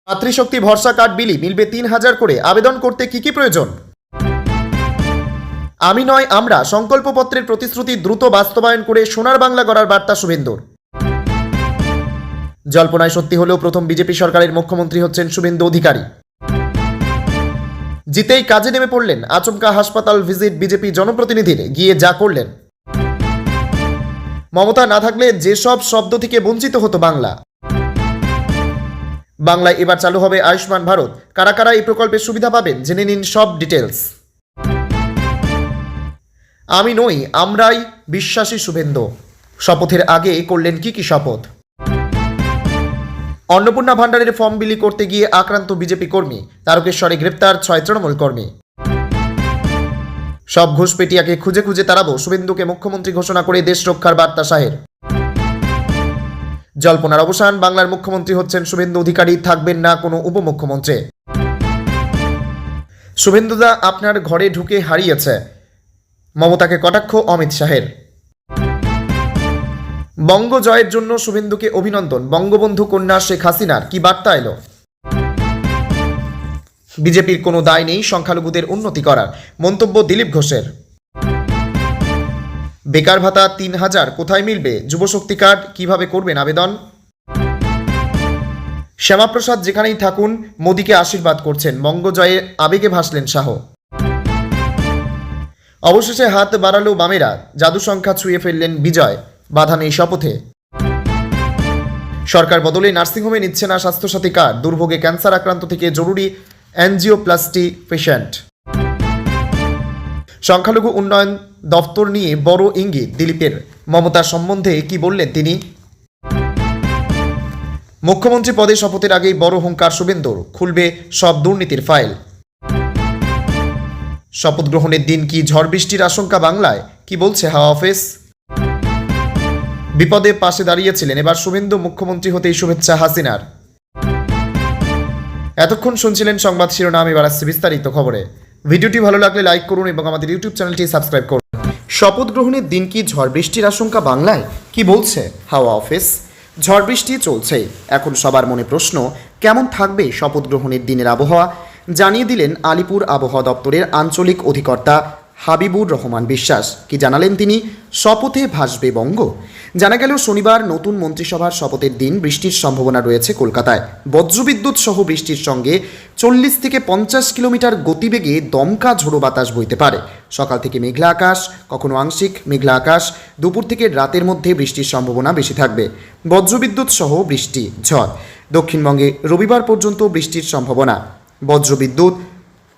মাতৃশক্তি ভরসা কার্ড বিলি মিলবে ৩,০০০ করে। আবেদন করতে কি প্রয়োজন? আমি নয় আমরা সংকল্পপত্রের প্রতিশ্রুতি দ্রুত বাস্তবায়ন করে সোনার বাংলা গড়ার বার্তা শুভেন্দুর। জল্পনায় সত্যি হলেও প্রথম বিজেপি সরকারের মুখ্যমন্ত্রী হচ্ছেন শুভেন্দু অধিকারী। জিতেই কাজে নেমে পড়লেন। আচমকা হাসপাতাল ভিজিট বিজেপি জনপ্রতিনিধির, গিয়ে যা করলেন। মমতা না থাকলে যেসব শব্দ থেকে বঞ্চিত হতো বাংলা। বাংলায় এবার চালু হবে আয়ুষ্মান ভারত। কারা কারা এই প্রকল্পের সুবিধা পাবেন জেনে নিন সব ডিটেলস। আমি নই আমরাই বিশ্বাসী শুভেন্দু। শপথের আগে করলেন কি শপথ? অন্নপূর্ণা ভান্ডারের ফর্ম বিলি করতে গিয়ে আক্রান্ত বিজেপি কর্মী। তারকেশ্বরে গ্রেপ্তার ৬ তৃণমূল কর্মী। সব ঘুষপেটিয়াকে খুঁজে খুঁজে তাড়াবো, শুভেন্দুকে মুখ্যমন্ত্রী ঘোষণা করে দেশ রক্ষার বার্তা শাহের। জল্পনার অবসান, বাংলার মুখ্যমন্ত্রী হচ্ছেন শুভেন্দু অধিকারী, থাকবেন না কোনো উপমুখ্যমন্ত্রী। শুভেন্দুদা আপনার ঘরে ঢুকে হারিয়েছে, মমতাকে কটাক্ষ অমিত শাহের। বঙ্গ জয়ের জন্য শুভেন্দুকে অভিনন্দন। বঙ্গবন্ধু কন্যা শেখ হাসিনার কি বার্তা এলো? বিজেপির কোনো দায় নেই সংখ্যালঘুদের উন্নতি করার, মন্তব্য দিলীপ ঘোষের। বেকার ভাতা ৩,০০০ কোথায় মিলবে? যুবশক্তি কার্ড কিভাবে করবেন আবেদন? শ্যামাপ্রসাদ যেখানেই থাকুন মোদীকে আশীর্বাদ করছেন, বঙ্গ জয়ে আবেগে ভাসলেন শাহ। অবশেষে হাত বাড়ালো বামেরা, জাদু সংখ্যা ছুঁয়ে ফেললেন বিজয়, বাধা নেই শপথে। সরকার বদলে নার্সিংহোমে নিচ্ছে না স্বাস্থ্যসাথী কার্ড, দুর্ভোগে ক্যান্সার আক্রান্ত থেকে জরুরি অ্যাঞ্জিওপ্লাস্টি পেশেন্ট। সংখ্যালঘু উন্নয়ন দফতর নিয়ে বড় ইঙ্গিত দিলীপের, মমতা সম্বন্ধে কি বললেন তিনি? মুখ্যমন্ত্রী পদে শপথের আগেই বড় হুঙ্কার শুভেন্দুর, খুলবে সব দুর্নীতির ফাইল। শপথ গ্রহণের দিন কি ঝড় বৃষ্টির আশঙ্কা বাংলায়? কি বলছে হাওয়া অফিস? বিপদে পাশে দাঁড়িয়েছিলেন, এবার শুভেন্দু মুখ্যমন্ত্রী হতেই শুভেচ্ছা হাসিনার। এতক্ষণ শুনছিলেন সংবাদ শিরোনাম, এবার আসছে বিস্তারিত খবরে। ভিডিওটি ভালো লাগলে লাইক করুন এবং আমাদের ইউটিউব চ্যানেলটি সাবস্ক্রাইব করুন। শপথ গ্রহণের দিন কি ঝড় বৃষ্টির আশঙ্কা বাংলায়? কি বলছে হাওয়া অফিস? ঝড় বৃষ্টি চলছেই, এখন সবার মনে প্রশ্ন, কেমন থাকবে শপথ গ্রহণের দিনের আবহাওয়া? জানিয়ে দিলেন আলিপুর আবহাওয়া দপ্তরের আঞ্চলিক অধিকর্তা হাবিবুর রহমান বিশ্বাস। কি জানালেন তিনি? শপথে ভাসবে বঙ্গ। জানা গেল শনিবার নতুন মন্ত্রিসভার শপথের দিন বৃষ্টির সম্ভাবনা রয়েছে কলকাতায়। বজ্রবিদ্যুৎ সহ বৃষ্টির সঙ্গে ৪০ থেকে ৫০ কিলোমিটার গতিবেগে দমকা ঝোড়ো বাতাস বইতে পারে। সকাল থেকে মেঘলা আকাশ, কখনো আংশিক মেঘলা আকাশ, দুপুর থেকে রাতের মধ্যে বৃষ্টির সম্ভাবনা বেশি থাকবে। বজ্রবিদ্যুৎ সহ বৃষ্টি, ঝড়। দক্ষিণবঙ্গে রবিবার পর্যন্ত বৃষ্টির সম্ভাবনা। বজ্রবিদ্যুৎ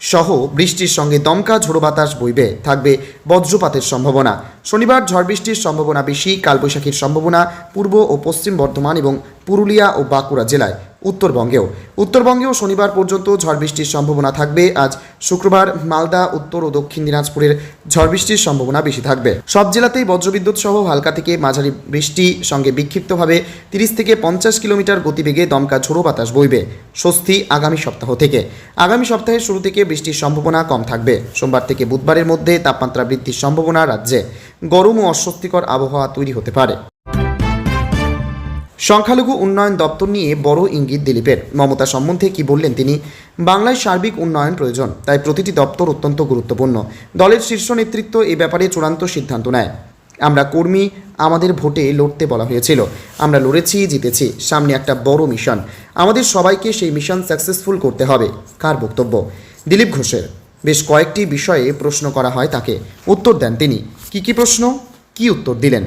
সহ বৃষ্টির সঙ্গে দমকা ঝোড়ো বাতাস বইবে, থাকবে বজ্রপাতের সম্ভাবনা। শনিবার ঝড় বৃষ্টির সম্ভাবনা বেশি। কালবৈশাখীর সম্ভাবনা পূর্ব ও পশ্চিম বর্ধমান এবং পুরুলিয়া ও বাঁকুড়া জেলায়। উত্তরবঙ্গেও শনিবার পর্যন্ত ঝড় বৃষ্টির সম্ভাবনা থাকবে। আজ শুক্রবার মালদা, উত্তর ও দক্ষিণ দিনাজপুরের ঝড় বৃষ্টির সম্ভাবনা বেশি থাকবে। সব জেলাতেই বজ্রবিদ্যুৎ সহ হালকা থেকে মাঝারি বৃষ্টি সঙ্গে বিক্ষিপ্তভাবে ৩০ থেকে ৫০ কিলোমিটার গতিবেগে দমকা ঝোড়ো বাতাস বইবে। স্বস্তি আগামী সপ্তাহ থেকে। আগামী সপ্তাহের শুরু থেকে বৃষ্টির সম্ভাবনা কম থাকবে। সোমবার থেকে বুধবারের মধ্যে তাপমাত্রা বৃদ্ধির সম্ভাবনা। রাজ্যে গরম ও অস্বস্তিকর আবহাওয়া তৈরি হতে পারে। সংখ্যালঘু উন্নয়ন দপ্তর নিয়ে বড় ইঙ্গিত দিলীপের। মমতা সম্বন্ধে কি বললেন তিনি? বাংলায় সার্বিক উন্নয়ন প্রয়োজন, তাই প্রতিটি দপ্তর অত্যন্ত গুরুত্বপূর্ণ। দলের শীর্ষ নেতৃত্ব এ ব্যাপারে চূড়ান্ত সিদ্ধান্ত নেয়। আমরা কর্মী, আমাদের ভোটে লড়তে বলা হয়েছিল, আমরা লড়েছি, জিতেছি। সামনে একটা বড় মিশন, আমাদের সবাইকে সেই মিশন সাকসেসফুল করতে হবে। কার বক্তব্য? দিলীপ ঘোষের। বেশ কয়েকটি বিষয়ে প্রশ্ন করা হয় তাকে, উত্তর দেন তিনি। কি প্রশ্ন, কি উত্তর দিলেন?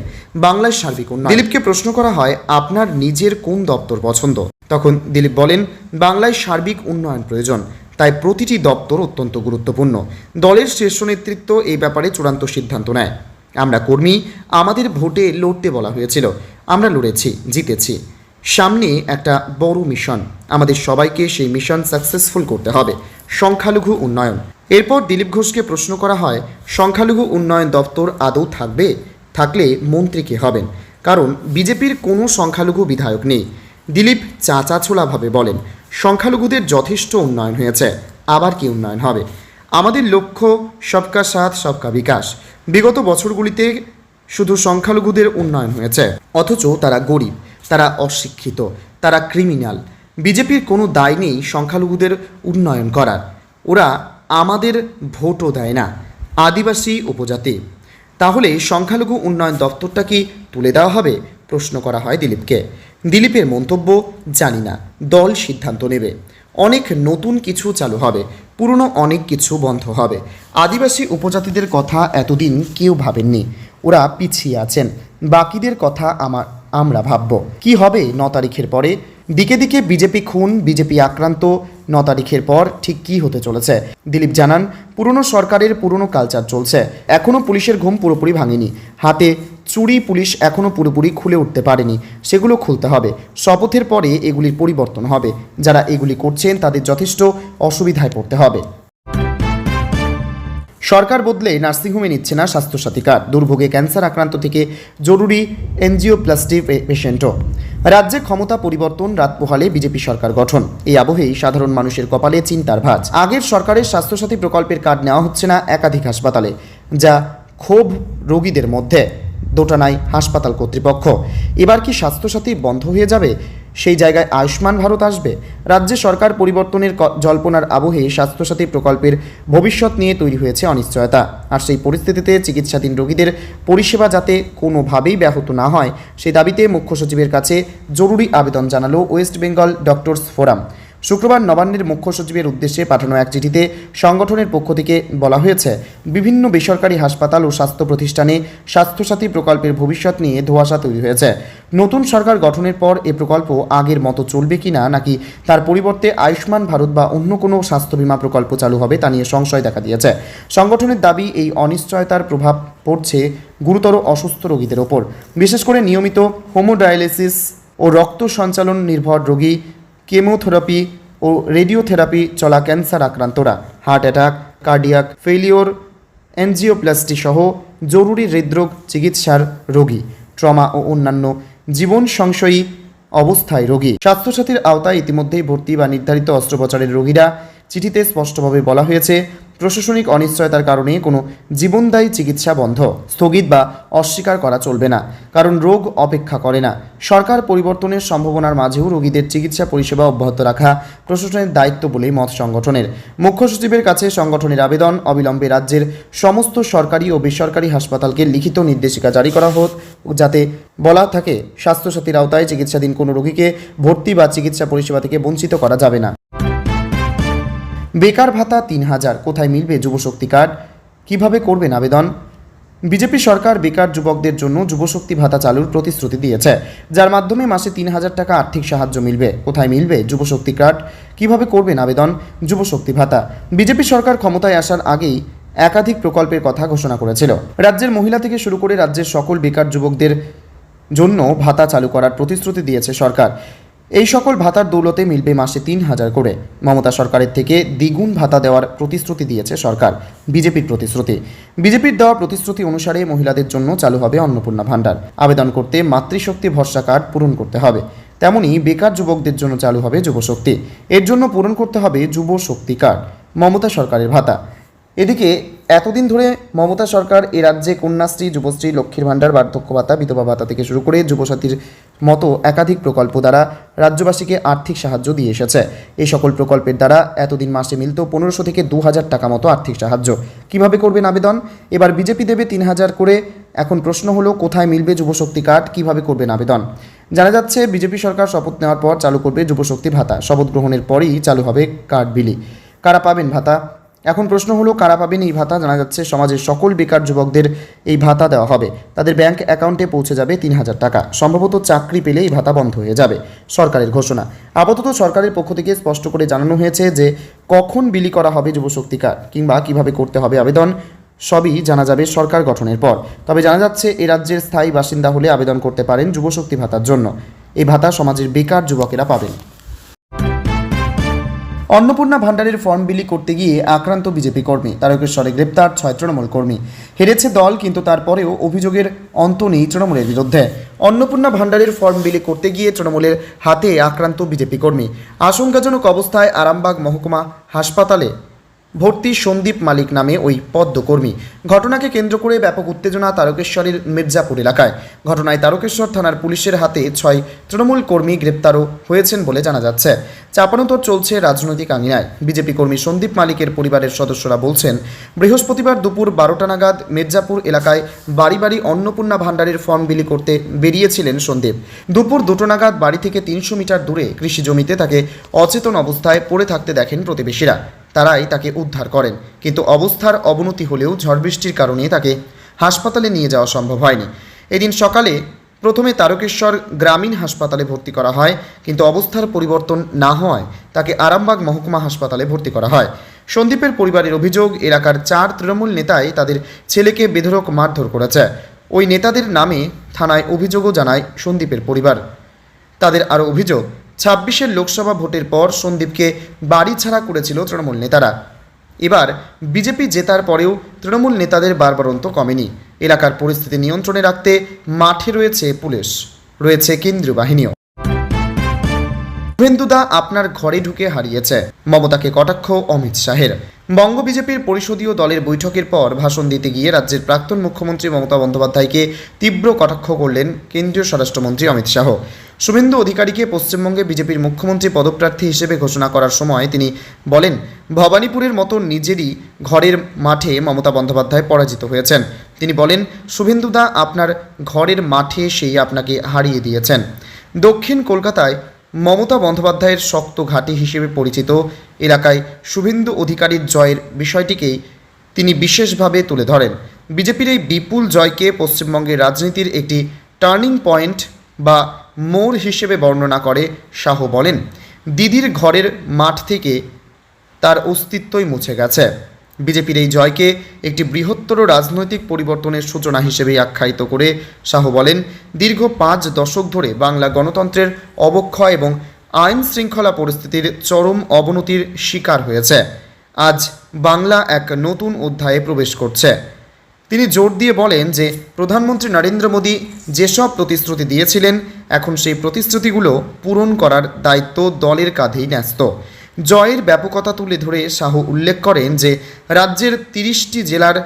বাংলায় সার্বিক উন্নয়ন। দিলীপকে প্রশ্ন করা হয়, আপনার নিজের কোন দপ্তর পছন্দ? তখন দিলীপ বলেন, বাংলায় সার্বিক উন্নয়ন প্রয়োজন, তাই প্রতিটি দপ্তর অত্যন্ত গুরুত্বপূর্ণ। দলের শীর্ষ নেতৃত্ব এই ব্যাপারে চূড়ান্ত সিদ্ধান্ত নেয়। আমরা কর্মী, আমাদের ভোটে লড়তে বলা হয়েছিল, আমরা লড়েছি, জিতেছি। সামনে একটা বড় মিশন, আমাদের সবাইকে সেই মিশন সাকসেসফুল করতে হবে। সংখ্যালঘু উন্নয়ন। এরপর দিলীপ ঘোষকে প্রশ্ন করা হয়, সংখ্যালঘু উন্নয়ন দপ্তর আদৌ থাকবে? থাকলে মন্ত্রী কে হবেন? কারণ বিজেপির কোনো সংখ্যালঘু বিধায়ক নেই। দিলীপ চাঁচাছোলাভাবে বলেন, সংখ্যালঘুদের যথেষ্ট উন্নয়ন হয়েছে, আবার কি উন্নয়ন হবে? আমাদের লক্ষ্য সবকা সাথ সবকা বিকাশ। বিগত বছরগুলিতে শুধু সংখ্যালঘুদের উন্নয়ন হয়েছে, অথচ তারা গরিব, তারা অশিক্ষিত, তারা ক্রিমিনাল। বিজেপির কোনো দায় নেই সংখ্যালঘুদের উন্নয়ন করার। ওরা আমাদের ভোটও দেয় না, আদিবাসী উপজাতি। তাহলে সংখ্যালঘু উন্নয়ন দপ্তরটা কি তুলে দেওয়া হবে, প্রশ্ন করা হয় দিলীপকে। দিলীপের মন্তব্য, জানি না, দল সিদ্ধান্ত নেবে। অনেক নতুন কিছু চালু হবে, পুরনো অনেক কিছু বন্ধ হবে। আদিবাসী উপজাতিদের কথা এতদিন কেউ ভাবেননি, ওরা পিছিয়ে আছেন। বাকিদের কথা আমরা ভাবব। কি হবে 9 তারিখের পরে? দিকে দিকে বিজেপি খুন, বিজেপি আক্রান্ত। 9 তারিখের পর ঠিক কী হতে চলেছে? দিলীপ জানান, পুরনো সরকারের পুরনো কালচার চলছে, এখনও পুলিশের ঘুম পুরোপুরি ভাঙেনি। হাতে চুরি পুলিশ এখনও পুরোপুরি খুলে উঠতে পারেনি, সেগুলো খুলতে হবে। শপথের পরে এগুলির পরিবর্তন হবে। যারা এগুলি করছেন তাদের যথেষ্ট অসুবিধায় পড়তে হবে। সরকার বদলে নার্সিংহোমে নিচ্ছে না স্বাস্থ্যসাথী কার্ড। দুর্ভোগে ক্যান্সার আক্রান্ত থেকে জরুরি এনজিওপ্লাস্টি পেশেন্টও। রাজ্যে ক্ষমতা পরিবর্তন, রাত পোহালে বিজেপি সরকার গঠন। এই আবহেই সাধারণ মানুষের কপালে চিন্তার ভাঁজ। আগের সরকারের স্বাস্থ্যসাথী প্রকল্পের কার্ড নেওয়া হচ্ছে না একাধিক হাসপাতালে, যা ক্ষোভ রোগীদের মধ্যে। দোটানায় হাসপাতাল কর্তৃপক্ষ। এবার কি স্বাস্থ্যসাথী বন্ধ হয়ে যাবে? সেই জায়গায় আয়ুষ্মান ভারত আসবে? রাজ্যে সরকার পরিবর্তনের জল্পনার আবহে স্বাস্থ্যসাথী প্রকল্পের ভবিষ্যৎ নিয়ে তৈরি হয়েছে অনিশ্চয়তা। আর সেই পরিস্থিতিতে চিকিৎসাধীন রোগীদের পরিষেবা যাতে কোনোভাবেই ব্যাহত না হয়, সেই দাবিতে মুখ্য সচিবের কাছে জরুরি আবেদন জানালো ওয়েস্ট বেঙ্গল ডক্টরস ফোরাম। শুক্রবার নবান্নের মুখ্য সচিবের উদ্দেশ্যে পাঠানো এক চিঠিতে সংগঠনের পক্ষ থেকে বলা হয়েছে, বিভিন্ন বেসরকারি হাসপাতাল ও স্বাস্থ্য প্রতিষ্ঠানে স্বাস্থ্যসাথী প্রকল্পের ভবিষ্যৎ নিয়ে ধোঁয়াশা তৈরি হয়েছে। নতুন সরকার গঠনের পর এ প্রকল্প আগের মতো চলবে কিনা, নাকি তার পরিবর্তে আয়ুষ্মান ভারত বা অন্য কোনো স্বাস্থ্য বীমা প্রকল্প চালু হবে, তা নিয়ে সংশয় দেখা দিয়েছে। সংগঠনের দাবি, এই অনিশ্চয়তার প্রভাব পড়ছে গুরুতর অসুস্থ রোগীদের ওপর, বিশেষ করে নিয়মিত হোমোডায়ালিসিস ও রক্ত সঞ্চালন নির্ভর রোগী, কেমোথেরাপি ও রেডিওথেরাপি চলা ক্যান্সার আক্রান্তরা, heart attack, cardiac failure, angioplasty সহ জরুরি হৃদরোগ চিকিৎসার রোগী, ট্রমা ও অন্যান্য জীবন সংশয়ী অবস্থায় রোগী। স্বাস্থ্যসাথীর আওতায় ইতিমধ্যেই ভর্তি বা নির্ধারিত অস্ত্রোপচারের রোগীরা। চিঠিতে স্পষ্টভাবে বলা হয়েছে, প্রশাসনিক অনিশ্চয়তার কারণে কোনো জীবনদায়ী চিকিৎসা বন্ধ, স্থগিত বা অস্বীকার করা চলবে না, কারণ রোগ অপেক্ষা করে না। সরকার পরিবর্তনের সম্ভাবনার মাঝেও রোগীদের চিকিৎসা পরিষেবা অব্যাহত রাখা প্রশাসনের দায়িত্ব বলেই মত সংগঠনের। মুখ্য সচিবের কাছে সংগঠনের আবেদন, অবিলম্বে রাজ্যের সমস্ত সরকারি ও বেসরকারি হাসপাতালকে লিখিত নির্দেশিকা জারি করা হোক, যাতে বলা থাকে স্বাস্থ্যসাথীর আওতায় চিকিৎসাধীন কোনো রোগীকে ভর্তি বা চিকিৎসা পরিষেবা থেকে বঞ্চিত করা যাবে না। বেকার ভাতা 3000, কোথায় মিলবে যুবশক্তি কার্ড? কিভাবে করবেন আবেদন? বিজেপি সরকার বেকার যুবকদের জন্য যুবশক্তি ভাতা চালুর প্রতিশ্রুতি দিয়েছে, যার মাধ্যমে মাসে 3000 টাকা আর্থিক সাহায্য মিলবে। কোথায় মিলবে যুবশক্তি কার্ড? কিভাবে করবেন আবেদন যুবশক্তি ভাতা? বিজেপি সরকার ক্ষমতায় আসার আগেই একাধিক প্রকল্পের কথা ঘোষণা করেছিল। রাজ্যের মহিলা থেকে শুরু করে রাজ্যের সকল বেকার যুবকদের জন্য ভাতা চালু করার প্রতিশ্রুতি দিয়েছে সরকার। এই সকল ভাতার দৌলতে মিলবে মাসে 3000 করে। মমতা সরকারের থেকে দ্বিগুণ ভাতা দেওয়ার প্রতিশ্রুতি দিয়েছে সরকার। বিজেপির প্রতিশ্রুতি, বিজেপির দেওয়া প্রতিশ্রুতি অনুসারে মহিলাদের জন্য চালু হবে অন্নপূর্ণা ভাণ্ডার। আবেদন করতে মাতৃশক্তি ভরসা কার্ড পূরণ করতে হবে। তেমনি বেকার যুবকদের জন্য চালু হবে যুবশক্তি, এর জন্য পূরণ করতে হবে যুবশক্তি কার্ড। মমতা সরকারের ভাতা। এদিকে এতদিন ধরে মমতা সরকার এ রাজ্যে কন্যাশ্রী, যুবশ্রী, লক্ষ্মীর ভাণ্ডার, বার্ধক্য ভাতা, বিধবা ভাতা থেকে শুরু করে যুবসাথীর মতো একাধিক প্রকল্প দ্বারা রাজ্যবাসীকে আর্থিক সাহায্য দিয়ে এসেছে। এই সকল প্রকল্পের দ্বারা এতদিন মাসে মিলত 1500 থেকে 2000 টাকা মতো আর্থিক সাহায্য। কিভাবে করবেন আবেদন? এবার বিজেপি দেবে 3000 করে। এখন প্রশ্ন হলো, কোথায় মিলবে যুবশক্তি কার্ড? কিভাবে করবেন আবেদন? জানা যাচ্ছে, বিজেপি সরকার শপথ নেওয়ার পর চালু করবে যুবশক্তি ভাতা। শপথ গ্রহণের পরই চালু হবে কার্ড বিলি। কারা পাবেন ভাতা? এখন প্রশ্ন হলো, কারা পাবেন এই ভাতা? জানা যাচ্ছে, সমাজের সকল বেকার যুবকদের এই ভাতা দেওয়া হবে। তাদের ব্যাংক অ্যাকাউন্টে পৌঁছে যাবে 3000 টাকা। সম্ভবত চাকরি পেলে এই ভাতা বন্ধ হয়ে যাবে, সরকারের ঘোষণা। আপাতত সরকারের পক্ষ থেকে স্পষ্ট করে জানানো হয়েছে যে কখন বিলি করা হবে যুবশক্তি কার্ড কিংবা কিভাবে করতে হবে আবেদন, সবই জানা যাবে সরকার গঠনের পর। তবে জানা যাচ্ছে, এ রাজ্যের স্থায়ী বাসিন্দা হলে আবেদন করতে পারেন যুবশক্তি ভাতার জন্য। এই ভাতা সমাজের বেকার যুবকেরা পাবেন। অন্নপূর্ণা ভাণ্ডারের ফর্ম বিলি করতে গিয়ে আক্রান্ত বিজেপি কর্মী, তারকেশ্বরে গ্রেপ্তার 6 তৃণমূল কর্মী। হেরেছে দল, কিন্তু তারপরেও অভিযোগের অন্ত নেই তৃণমূলের বিরুদ্ধে। অন্নপূর্ণা ভাণ্ডারের ফর্ম বিলি করতে গিয়ে তৃণমূলের হাতে আক্রান্ত বিজেপি কর্মী। আশঙ্কাজনক অবস্থায় আরামবাগ মহকুমা হাসপাতালে ভর্তি সন্দীপ মালিক নামে ওই পদ্মকর্মী। ঘটনাকে কেন্দ্র করে ব্যাপক উত্তেজনা তারকেশ্বরের মির্জাপুর এলাকায়। ঘটনায় তারকেশ্বর থানার পুলিশের হাতে 6 তৃণমূল কর্মী গ্রেপ্তারও হয়েছেন বলে জানা যাচ্ছে। চাপানোতর চলছে রাজনৈতিক আঙিনায়। বিজেপি কর্মী সন্দীপ মালিকের পরিবারের সদস্যরা বলছেন, বৃহস্পতিবার দুপুর 12টা নাগাদ মির্জাপুর এলাকায় বাড়ি বাড়ি অন্নপূর্ণা ভাণ্ডারের ফর্ম বিলি করতে বেরিয়েছিলেন সন্দীপ। দুপুর 2টো নাগাদ বাড়ি থেকে 300 মিটার দূরে কৃষি জমিতে তাকে অচেতন অবস্থায় পড়ে থাকতে দেখেন প্রতিবেশীরা। তারাই তাকে উদ্ধার করেন, কিন্তু অবস্থার অবনতি হলেও ঝড় বৃষ্টির কারণে তাকে হাসপাতালে নিয়ে যাওয়া সম্ভব হয়নি। এদিন সকালে প্রথমে তারকেশ্বর গ্রামীণ হাসপাতালে ভর্তি করা হয়, কিন্তু অবস্থার পরিবর্তন না হওয়ায় তাকে আরামবাগ মহকুমা হাসপাতালে ভর্তি করা হয়। সন্দীপের পরিবারের অভিযোগ, এলাকার 4 তৃণমূল নেতাই তাদের ছেলেকে বেধড়ক মারধর করেছে। ওই নেতাদের নামে থানায় অভিযোগও জানায় সন্দীপের পরিবার। তাদের আরও অভিযোগ, 26-এর লোকসভা ভোটের পর সন্দীপকে বাড়ি ছাড়া করেছিল তৃণমূল নেতারা। এবার বিজেপি জেতার পরেও তৃণমূল নেতাদের বারবারন্ত কমেনি। এলাকার পরিস্থিতি নিয়ন্ত্রণে রাখতে মাঠে রয়েছে পুলিশ, রয়েছে কেন্দ্রীয় বাহিনীও। শুভেন্দুদা আপনার ঘরে ঢুকে হারিয়েছে, মমতাকে কটাক্ষ অমিত শাহের। বঙ্গ বিজেপির পরিষদীয় দলের বৈঠকের পর ভাষণ দিতে গিয়ে রাজ্যের প্রাক্তন মুখ্যমন্ত্রী মমতা বন্দ্যোপাধ্যায়কে তীব্র কটাক্ষ করলেন কেন্দ্রীয় স্বরাষ্ট্রমন্ত্রী অমিত শাহ। শুভেন্দু অধিকারীকে পশ্চিমবঙ্গে বিজেপির মুখ্যমন্ত্রী পদপ্রার্থী হিসেবে ঘোষণা করার সময় তিনি বলেন, ভবানীপুরের মতো নিজেরই ঘরের মাঠে মমতা বন্দ্যোপাধ্যায় পরাজিত হয়েছেন। তিনি বলেন, শুভেন্দুদা আপনার ঘরের মাঠে সেই আপনাকে হারিয়ে দিয়েছেন। দক্ষিণ কলকাতায় মমতা বন্দ্যোপাধ্যায়ের শক্ত ঘাঁটি হিসেবে পরিচিত এলাকায় শুভেন্দু অধিকারীর জয়ের বিষয়টিকেই তিনি বিশেষভাবে তুলে ধরেন। বিজেপির এই বিপুল জয়কে পশ্চিমবঙ্গের রাজনীতির একটি টার্নিং পয়েন্ট বা মোড় হিসেবে বর্ণনা করে শাহ। বলেন, দিদির ঘরের মাঠ থেকে তার অস্তিত্বই মুছে গেছে। বিজেপির এই জয়কে একটি বৃহত্তর রাজনৈতিক পরিবর্তনের সূচনা হিসেবেই আখ্যায়িত করে শাহ বলেন, দীর্ঘ 5 দশক ধরে বাংলা গণতন্ত্রের অবক্ষয় এবং আইন শৃঙ্খলা পরিস্থিতির চরম অবনতির শিকার হয়েছে। আজ বাংলা এক নতুন অধ্যায়ে প্রবেশ করছে। তিনি জোর দিয়ে বলেন যে প্রধানমন্ত্রী নরেন্দ্র মোদী যেসব প্রতিশ্রুতি দিয়েছিলেন, এখন সেই প্রতিশ্রুতিগুলো পূরণ করার দায়িত্ব দলের কাঁধেই ন্যস্ত। জয়ের ব্যাপকতা তুলে ধরে শাহ উল্লেখ করেন যে রাজ্যের 30টি জেলার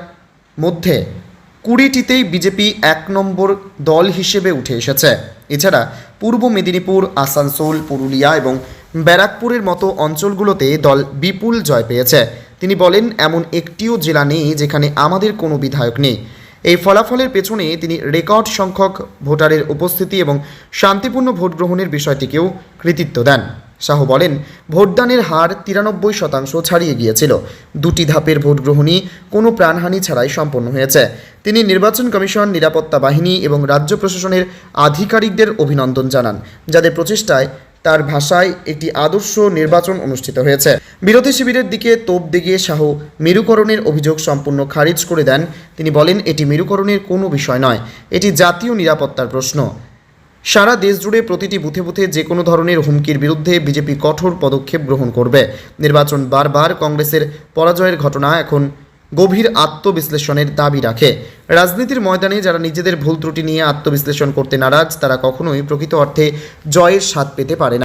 মধ্যে 20টিতেই বিজেপি 1 নম্বর দল হিসেবে উঠে এসেছে। এছাড়া পূর্ব মেদিনীপুর, আসানসোল, পুরুলিয়া এবং ব্যারাকপুরের মতো অঞ্চলগুলোতে দল বিপুল জয় পেয়েছে। তিনি বলেন, এমন একটিও জেলা নেই যেখানে আমাদের কোনো বিধায়ক নেই। এই ফলাফলের পেছনে তিনি রেকর্ড সংখ্যক ভোটারের উপস্থিতি এবং শান্তিপূর্ণ ভোট গ্রহণের বিষয়টিকেও কৃতিত্ব দেন। শাহ বলেন, ভোটদানের হার 93% ছাড়িয়ে গিয়েছিল। 2টি ধাপের ভোট গ্রহণই কোনো প্রাণহানি ছাড়াই সম্পন্ন হয়েছে। তিনি নির্বাচন কমিশন, নিরাপত্তা বাহিনী এবং রাজ্য প্রশাসনের আধিকারিকদের অভিনন্দন জানান, যাদের প্রচেষ্টায় তার ভাষায় একটি আদর্শ নির্বাচন অনুষ্ঠিত হয়েছে। বিরোধী শিবিরের দিকে তোপ দেখিয়ে শাহ মেরুকরণের অভিযোগ সম্পূর্ণ খারিজ করে দেন। তিনি বলেন, এটি মেরুকরণের কোনো বিষয় নয়, এটি জাতীয় নিরাপত্তার প্রশ্ন। সারা দেশ জুড়ে প্রতিটি বুথে বুথে যে কোনো ধরনের হুমকির বিরুদ্ধে বিজেপি কঠোর পদক্ষেপ গ্রহণ করবে। নির্বাচন বারবার কংগ্রেসের পরাজয়ের ঘটনা এখন গভীর আত্মবিশ্লেষণের দাবি রাখে। রাজনীতির ময়দানে যারা নিজেদের ভুল ত্রুটি নিয়ে আত্মবিশ্লেষণ করতে নারাজ, তারা কখনোই প্রকৃত অর্থে জয়ের স্বাদ পেতে পারে না।